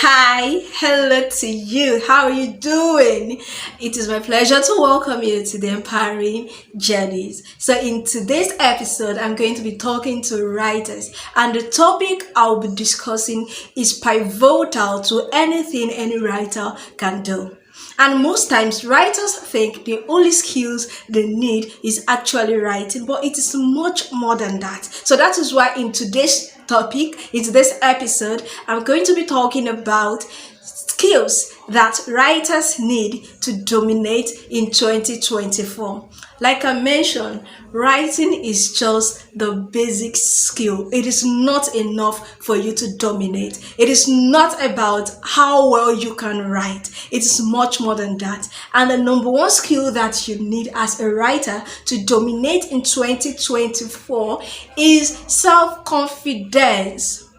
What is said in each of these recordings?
Hello to you. How are you doing? It is my pleasure to welcome you to the Empowering Journeys. So, in today's episode, I'm going to be talking to writers, and the topic I'll be discussing is pivotal to anything any writer can do. And most times, writers think the only skills they need is actually writing, but it is much more than that. So that is why in today's topic, in today's episode, I'm going to be talking about skills that writers need to dominate in 2024. Like I mentioned, writing is just the basic skill. It is not enough for you to dominate. It is not about how well you can write. It is much more than that. And the number one skill that you need as a writer to dominate in 2024 is self-confidence.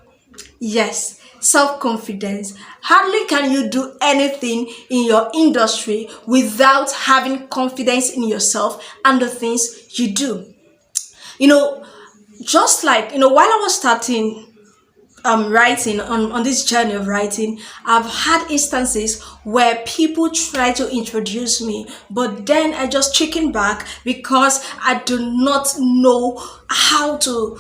Yes, self-confidence. Hardly can you do anything in your industry without having confidence in yourself and the things you do. You know, just like, while I was starting writing on this journey of writing, I've had instances where people try to introduce me, but then I just chicken back because I do not know how to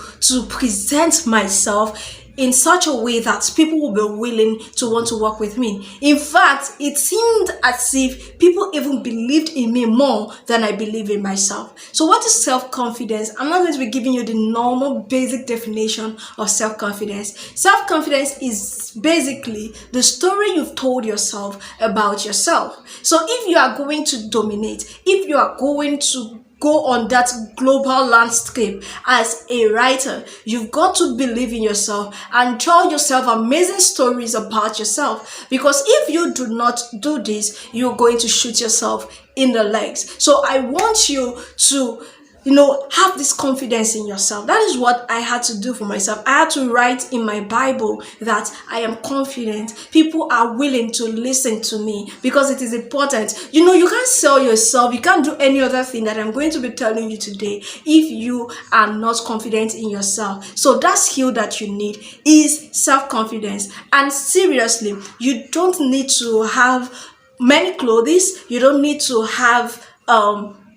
present myself in such a way that people will be willing to want to work with me. In fact, it seemed as if people even believed in me more than I believe in myself. So what is self-confidence? I'm not going to be giving you the normal basic definition of self-confidence. Self-confidence is basically the story you've told yourself about yourself. So if you are going to dominate, if you are going to go on that global landscape as a writer, you've got to believe in yourself and tell yourself amazing stories about yourself, because if you do not do this, you're going to shoot yourself in the legs. So I want you to have this confidence in yourself. That is what I had to do for myself. I had to write in my Bible that I am confident. People are willing to listen to me because it is important. You can't sell yourself. You can't do any other thing that I'm going to be telling you today if you are not confident in yourself. So that skill that you need is self-confidence. And seriously, you don't need to have many clothes. You don't need to have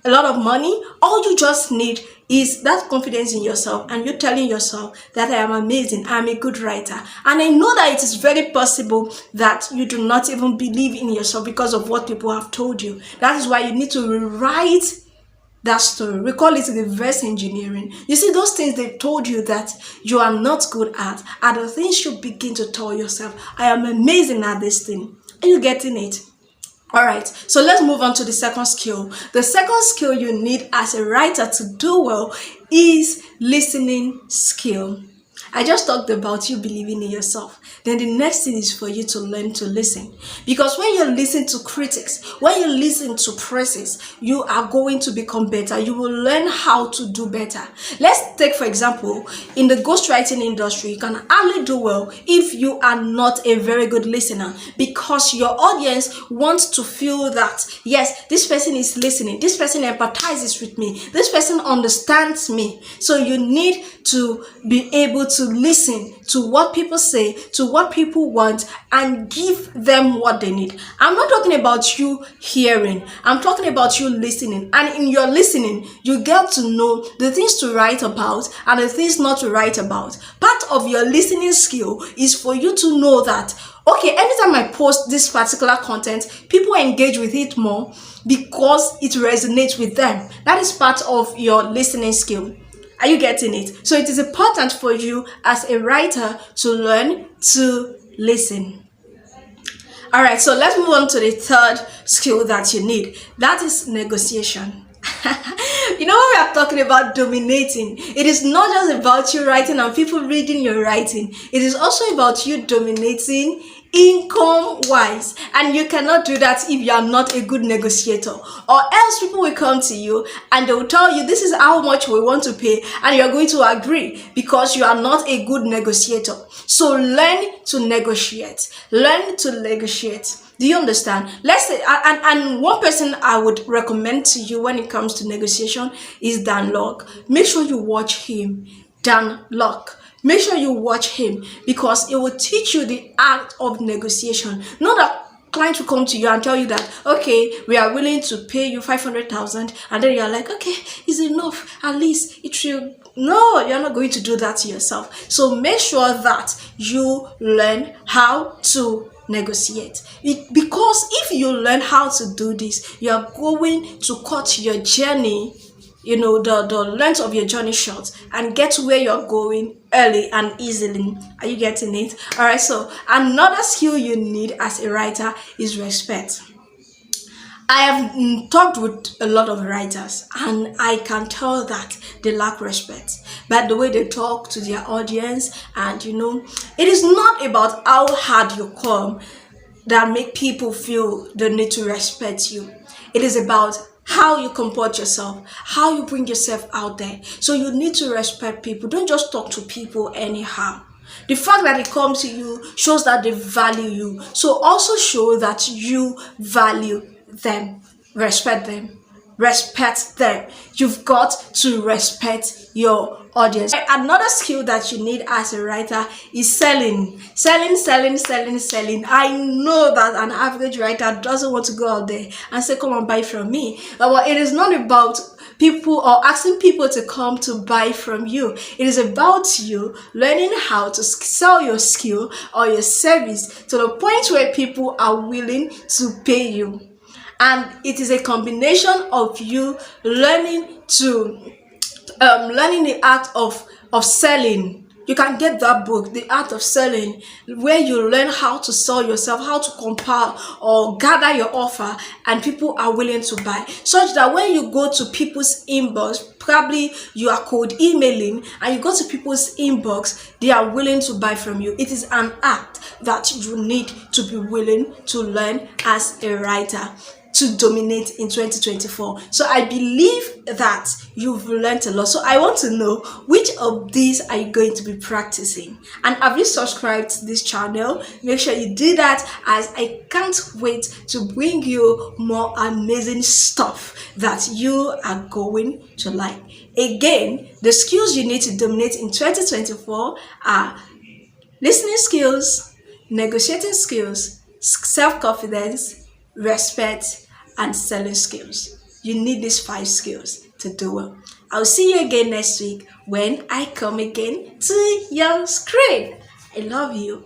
a lot of money. All you just need is that confidence in yourself, and you're telling yourself that I am amazing, I'm a good writer. And I know that it is very possible that you do not even believe in yourself because of what people have told you. That is why you need to rewrite that story. We call it reverse engineering. You see, those things they've told you that you are not good at are the things you begin to tell yourself, I am amazing at this thing. Are you getting it? All right, so let's move on to the second skill. The second skill you need as a writer to do well is listening skill. I just talked about you believing in yourself. Then the next thing is for you to learn to listen. Because when you listen to critics, when you listen to praises, you are going to become better. You will learn how to do better. Let's take, for example, in the ghostwriting industry, you can hardly do well if you are not a very good listener, because your audience wants to feel that, yes, this person is listening. This person empathizes with me. This person understands me. So you need to be able to listen to what people say, to what people want, and give them what they need. I'm not talking about you hearing. I'm talking about you listening. And in your listening, you get to know the things to write about and the things not to write about. Part of your listening skill is for you to know that, okay, anytime I post this particular content, people engage with it more because it resonates with them. That is part of your listening skill. Are you getting it? So it is important for you as a writer to learn to listen. All right, so let's move on to the third skill that you need. That is negotiation. When we are talking about dominating, it is not just about you writing and people reading your writing. It is also about you dominating income wise, and you cannot do that if you are not a good negotiator, or else people will come to you and they will tell you this is how much we want to pay, and you are going to agree because you are not a good negotiator. So learn to negotiate. Do you understand? Let's say, and one person I would recommend to you when it comes to negotiation is Dan Locke. Make sure you watch him. Dan Locke. Make sure you watch him because it will teach you the art of negotiation. Not that client will come to you and tell you that, okay, we are willing to pay you 500,000, and then you're like, okay, it's enough, at least it will. No, you're not going to do that to yourself. So make sure that you learn how to negotiate because if you learn how to do this, you are going to cut your journey, the length of your journey short, and get to where you're going early and easily. Are you getting it? All right, so another skill you need as a writer is respect. I have talked with a lot of writers, and I can tell that they lack respect by the way they talk to their audience. And it is not about how hard you come that make people feel the need to respect you. It is about how you comport yourself, how you bring yourself out there. So you need to respect people. Don't just talk to people anyhow. The fact that it comes to you shows that they value you. So also show that you value them. Respect them. Respect them. You've got to respect your audience. Another skill that you need as a writer is selling. Selling. I know that an average writer doesn't want to go out there and say, come and buy from me. But it is not about people or asking people to come to buy from you. It is about you learning how to sell your skill or your service to the point where people are willing to pay you. And it is a combination of you learning the art of selling. You can get that book, The Art of Selling, where you learn how to sell yourself, how to compile or gather your offer, and people are willing to buy. Such that when you go to people's inbox, probably you are cold emailing, and you go to people's inbox, they are willing to buy from you. It is an act that you need to be willing to learn as a writer to dominate in 2024. So I believe that you've learned a lot. So I want to know, which of these are you going to be practicing? And have you subscribed to this channel? Make sure you do that, as I can't wait to bring you more amazing stuff that you are going to like. Again, the skills you need to dominate in 2024 are listening skills, negotiating skills, self-confidence, respect, and selling skills. You need these 5 skills to do well. I'll see you again next week when I come again to your screen. I love you.